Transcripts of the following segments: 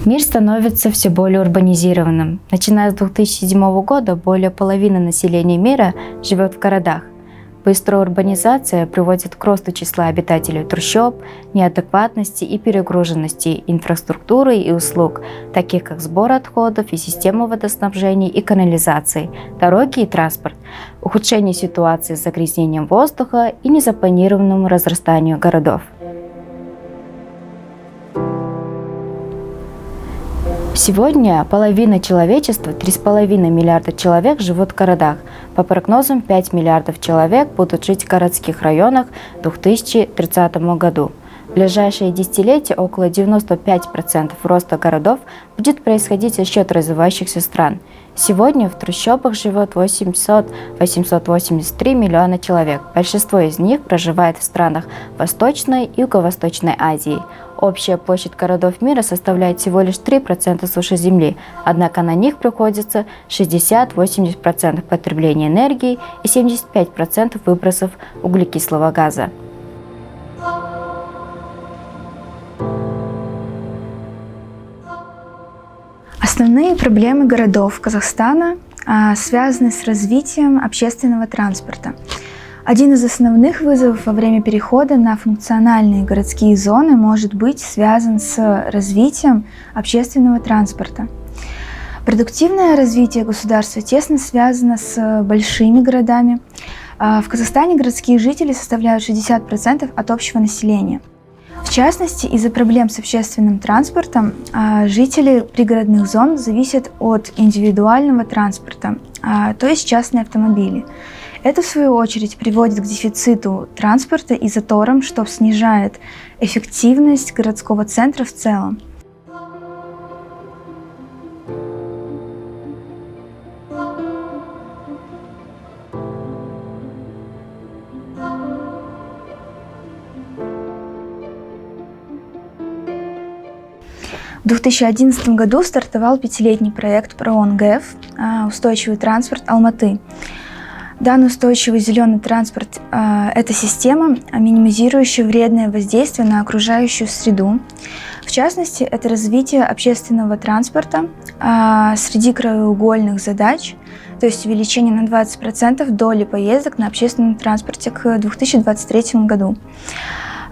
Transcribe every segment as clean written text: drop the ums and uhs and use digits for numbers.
Мир становится все более урбанизированным. Начиная с 2007 года более половины населения мира живет в городах. Быстрая урбанизация приводит к росту числа обитателей трущоб, неадекватности и перегруженности инфраструктуры и услуг, таких как сбор отходов и система водоснабжения и канализации, дороги и транспорт, ухудшение ситуации с загрязнением воздуха и незапланированным разрастанию городов. Сегодня половина человечества, 3,5 миллиарда человек, живут в городах. По прогнозам, 5 миллиардов человек будут жить в городских районах к 2030 году. В ближайшие десятилетия около 95% роста городов будет происходить за счет развивающихся стран. Сегодня в трущобах живет 883 миллиона человек. Большинство из них проживает в странах Восточной и Юго-Восточной Азии. Общая площадь городов мира составляет всего лишь 3% суши Земли, однако на них приходится 60-80% потребления энергии и 75% выбросов углекислого газа. Основные проблемы городов Казахстана связаны с развитием общественного транспорта. Один из основных вызовов во время перехода на функциональные городские зоны может быть связан с развитием общественного транспорта. Продуктивное развитие государства тесно связано с большими городами. В Казахстане городские жители составляют 60% от общего населения. В частности, из-за проблем с общественным транспортом жители пригородных зон зависят от индивидуального транспорта, то есть частные автомобили. Это, в свою очередь, приводит к дефициту транспорта и заторам, что снижает эффективность городского центра в целом. В 2011 году стартовал 5-летний проект ПРООН ГЭФ «Устойчивый транспорт Алматы». Данный устойчивый зеленый транспорт – это система, минимизирующая вредное воздействие на окружающую среду. В частности, это развитие общественного транспорта среди краеугольных задач, то есть увеличение на 20% доли поездок на общественном транспорте к 2023 году.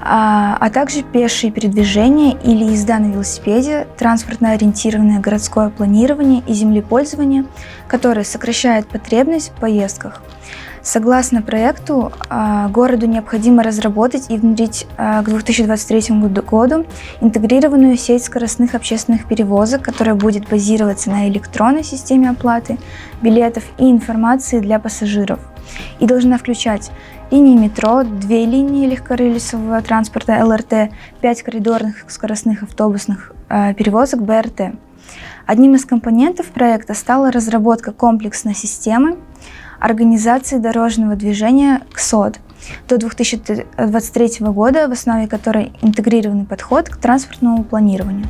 А также пешие передвижения или езда на велосипеде, транспортно-ориентированное городское планирование и землепользование, которое сокращает потребность в поездках. Согласно проекту, городу необходимо разработать и внедрить к 2023 году интегрированную сеть скоростных общественных перевозок, которая будет базироваться на электронной системе оплаты билетов и информации для пассажиров. И должна включать линии метро, 2 линии легкорельсового транспорта ЛРТ, 5 коридорных скоростных автобусных перевозок БРТ. Одним из компонентов проекта стала разработка комплексной системы организации дорожного движения КСОД до 2023 года, в основе которой интегрированный подход к транспортному планированию.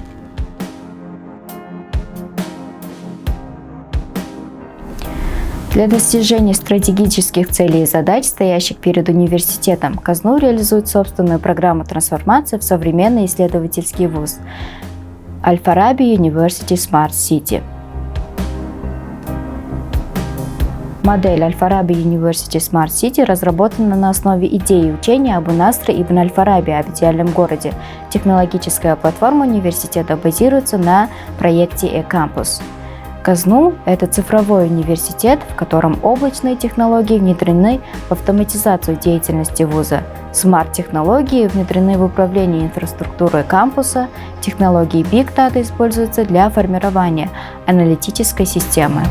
Для достижения стратегических целей и задач, стоящих перед университетом, КАЗНУ реализует собственную программу трансформации в современный исследовательский вуз Аль-Фараби University Smart City. Модель Аль-Фараби University Smart City разработана на основе идеи учения Абу Насра ибн Аль-Фараби об идеальном городе. Технологическая платформа университета базируется на проекте eCampus. КАЗНУ – это цифровой университет, в котором облачные технологии внедрены в автоматизацию деятельности вуза. Смарт-технологии внедрены в управление инфраструктурой кампуса, технологии Big Data используются для формирования аналитической системы.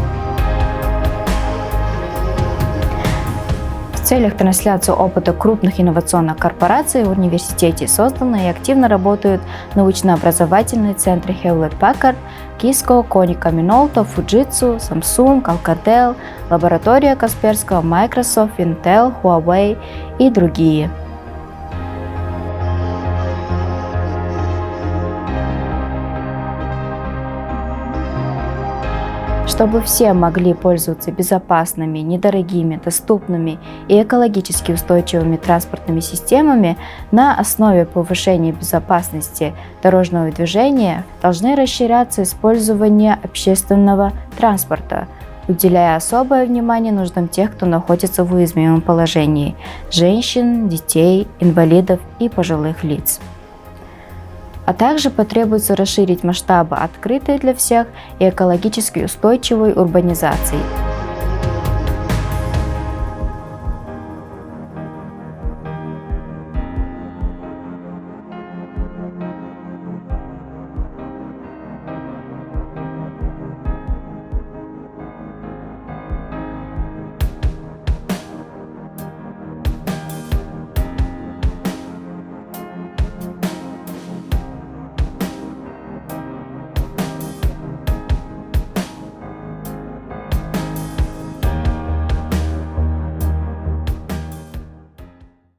В целях трансляции опыта крупных инновационных корпораций в университете созданы и активно работают научно-образовательные центры Hewlett-Packard, Cisco, Konica Minolta, Fujitsu, Samsung, Alcatel, лаборатория Касперского, Microsoft, Intel, Huawei и другие. Чтобы все могли пользоваться безопасными, недорогими, доступными и экологически устойчивыми транспортными системами, на основе повышения безопасности дорожного движения должны расширяться использование общественного транспорта, уделяя особое внимание нуждам тех, кто находится в уязвимом положении – женщин, детей, инвалидов и пожилых лиц. А также потребуется расширить масштабы открытой для всех и экологически устойчивой урбанизации.